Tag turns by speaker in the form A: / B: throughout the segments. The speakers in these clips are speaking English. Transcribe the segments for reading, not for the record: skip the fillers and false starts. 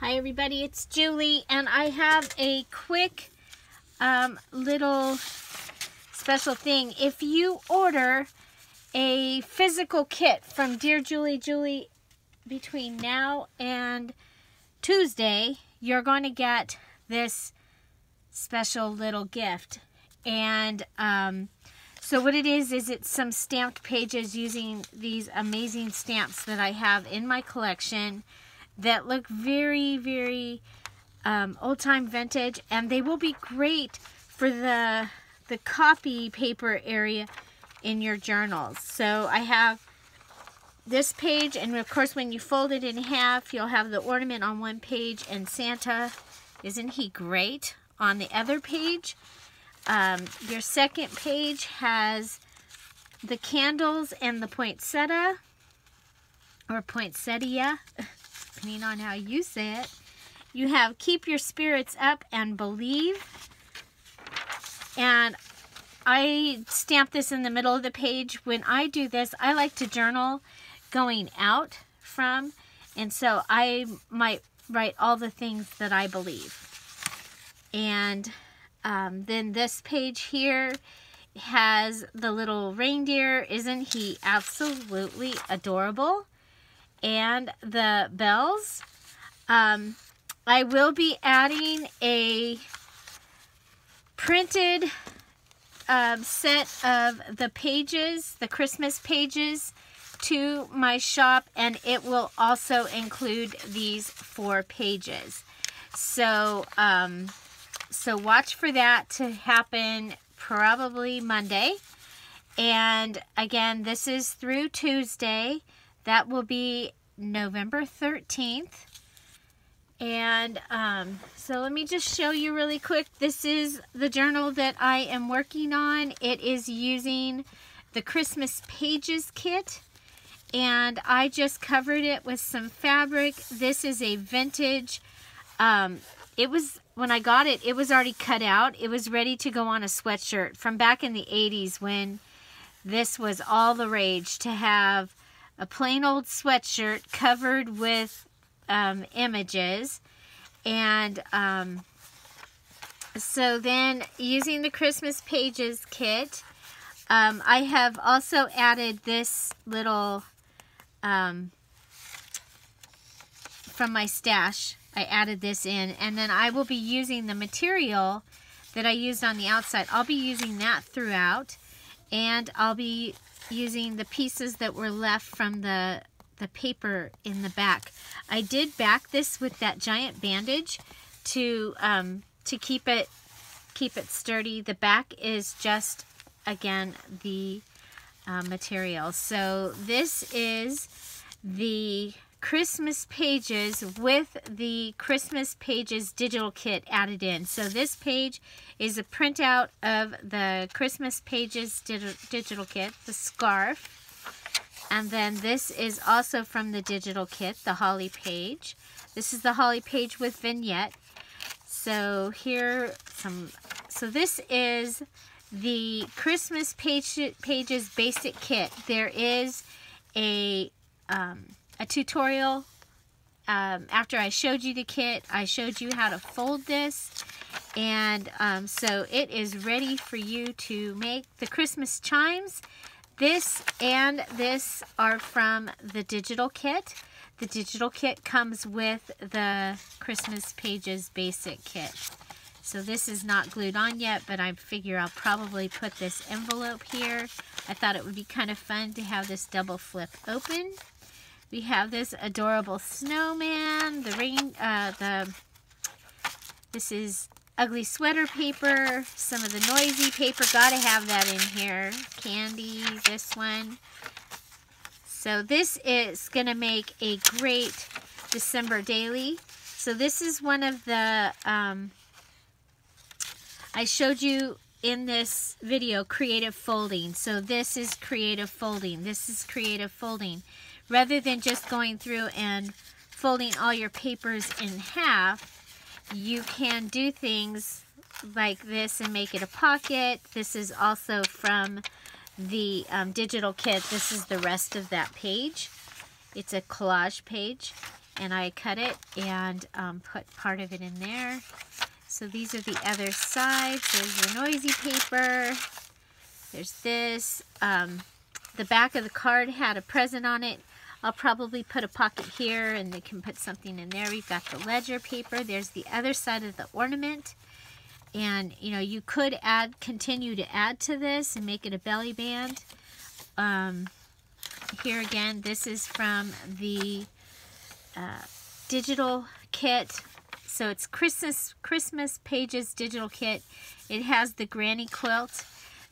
A: Hi everybody, it's Julie, and I have a quick little special thing. If you order a physical kit from Dear Julie between now and Tuesday, you're going to get this special little gift. And so what it is it's some stamped pages using these amazing stamps that I have in my collection that look very, very old-time vintage, and they will be great for the copy paper area in your journals. So I have this page, and of course when you fold it in half, you'll have the ornament on one page and Santa, isn't he great, on the other page. Your second page has the candles and the poinsettia, or poinsettia, depending on how you say it. You have keep your spirits up and believe. And I stamp this in the middle of the page. When I do this, I like to journal going out from, and so I might write all the things that I believe. And then this page here has the little reindeer. Isn't he absolutely adorable? And the bells. I will be adding a printed set of the pages, the Christmas pages, to my shop, and it will also include these 4 pages. So so watch for that to happen probably Monday. And again, this is through Tuesday. That will be November 13th. And so let me just show you really quick. This is the journal that I am working on. It is using the Christmas Pages kit. And I just covered it with some fabric. This is a vintage. It was, when I got it, it was already cut out. It was ready to go on a sweatshirt from back in the 80s when this was all the rage, to have a plain old sweatshirt covered with images. And so then using the Christmas Pages kit, I have also added this little, from my stash, I added this in, and then I will be using the material that I used on the outside. I'll be using that throughout, and I'll be using the pieces that were left from the paper in the back. I did back this with that giant bandage to keep it sturdy. The back is just, again, the material. So this is the Christmas Pages with the Christmas Pages digital kit added in. So this page is a printout of the Christmas Pages digital kit, the scarf. And then this is also from the digital kit, the holly page. This is the holly page with vignette. So here, so this is the Christmas Pages basic kit. There is a tutorial. After I showed you the kit, I showed you how to fold this. And so it is ready for you to make the Christmas chimes. This and this are from the digital kit. The digital kit comes with the Christmas Pages basic kit. So this is not glued on yet, but I figure I'll probably put this envelope here. I thought it would be kind of fun to have this double flip open. We have this adorable snowman, the ring, this is ugly sweater paper, some of the noisy paper, gotta have that in here. Candy, this one. So this is gonna make a great December daily. So this is one of the, I showed you in this video, creative folding. So this is creative folding. This is creative folding. Rather than just going through and folding all your papers in half, you can do things like this and make it a pocket. This is also from the digital kit. This is the rest of that page. It's a collage page. and I cut it and put part of it in there. So these are the other sides. There's your noisy paper. There's this. The back of the card had a present on it. I'll probably put a pocket here and they can put something in there. We've got the ledger paper. There's the other side of the ornament. And, you know, you could continue to add to this and make it a belly band. Here again, this is from the digital kit. So it's Christmas Pages digital kit. It has the granny quilt.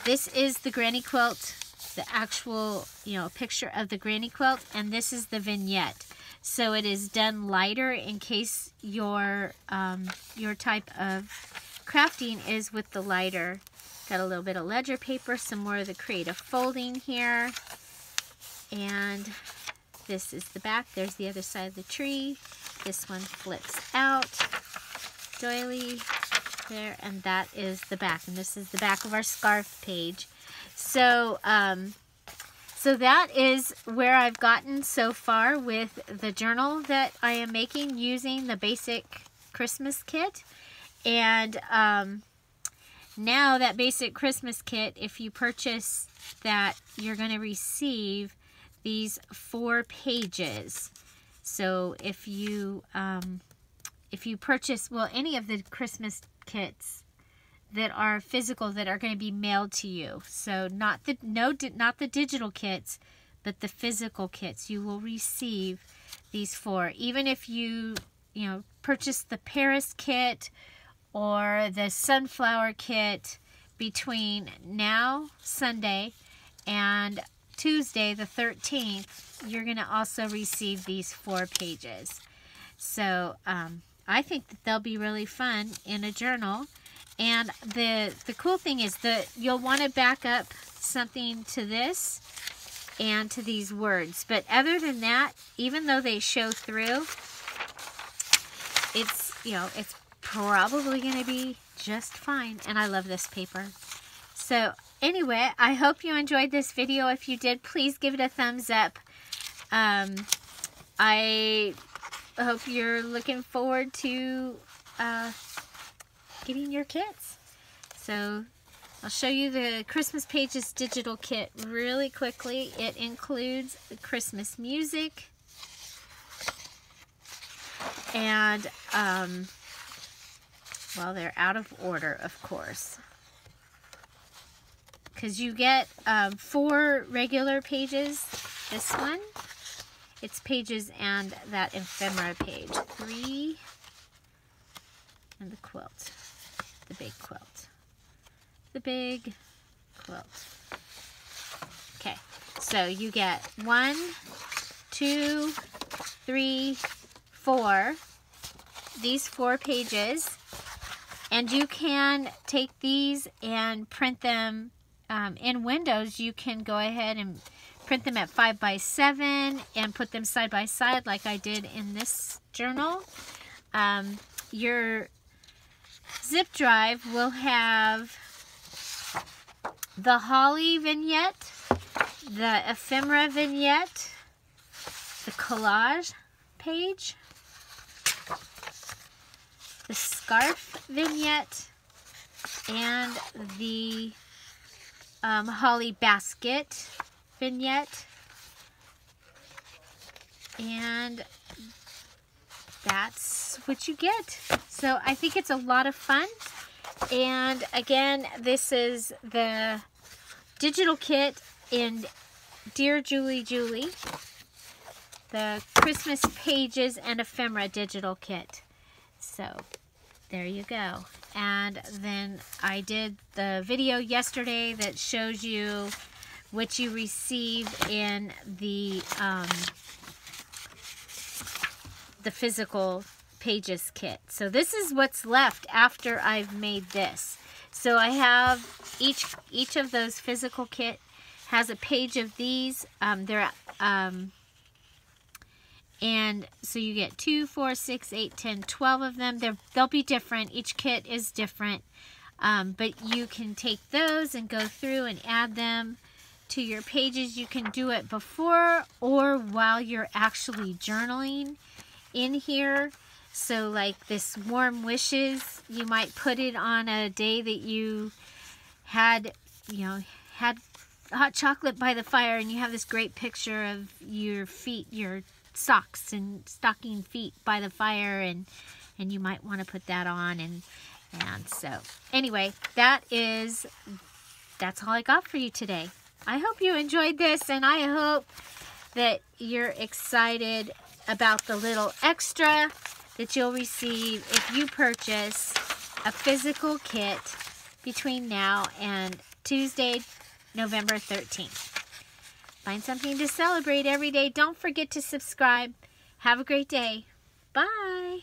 A: This is the granny quilt, the actual, you know, picture of the granny quilt, and this is the vignette. So it is done lighter in case your type of crafting is with the lighter. Got a little bit of ledger paper, some more of the creative folding here, and this is the back. There's the other side of the tree. This one flips out, doily there, and that is the back, and this is the back of our scarf page. So so that is where I've gotten so far with the journal that I am making using the basic Christmas kit. And now that basic Christmas kit, if you purchase that, you're going to receive these 4 pages. So if you purchase, well, any of the Christmas kits that are physical, that are going to be mailed to you, so not the digital kits, but the physical kits, you will receive these 4. Even if you purchase the Paris kit or the sunflower kit between now, Sunday, and Tuesday the 13th, you're going to also receive these 4 pages. So I think that they'll be really fun in a journal. And the cool thing is that you'll want to back up something to this and to these words. But other than that, even though they show through, it's probably going to be just fine. And I love this paper. So anyway, I hope you enjoyed this video. If you did, please give it a thumbs up. I hope you're looking forward to getting your kits. So I'll show you the Christmas Pages digital kit really quickly. It includes the Christmas music and well, they're out of order, of course, because you get 4 regular pages. This one, it's pages and that ephemera page. 3 and the quilt, the big quilt, the big quilt. Okay, so you get 1, 2, 3, 4, these 4 pages, and you can take these and print them in Windows. You can go ahead and print them at 5x7 and put them side by side like I did in this journal. Your zip drive will have the holly vignette, the ephemera vignette, the collage page, the scarf vignette, and the holly basket vignette. And that's what you get. So I think it's a lot of fun. And again, this is the digital kit in Dear Julie Julie, the Christmas Pages and Ephemera digital kit. So there you go. And then I did the video yesterday that shows you what you receive in the physical Pages kit. So this is what's left after I've made this. So I have each of those physical kit has a page of these. And so you get 2, 4, 6, 8, 10, 12 of them. They'll be different. Each kit is different. But you can take those and go through and add them to your pages. You can do it before or while you're actually journaling. in here. So like this warm wishes, you might put it on a day that you had, had hot chocolate by the fire, and you have this great picture of your feet, your socks and stocking feet by the fire, and you might want to put that on. And so anyway, that's all I got for you today. I hope you enjoyed this, and I hope that you're excited about the little extra that you'll receive if you purchase a physical kit between now and Tuesday, November 13th. Find something to celebrate every day. Don't forget to subscribe. Have a great day. Bye.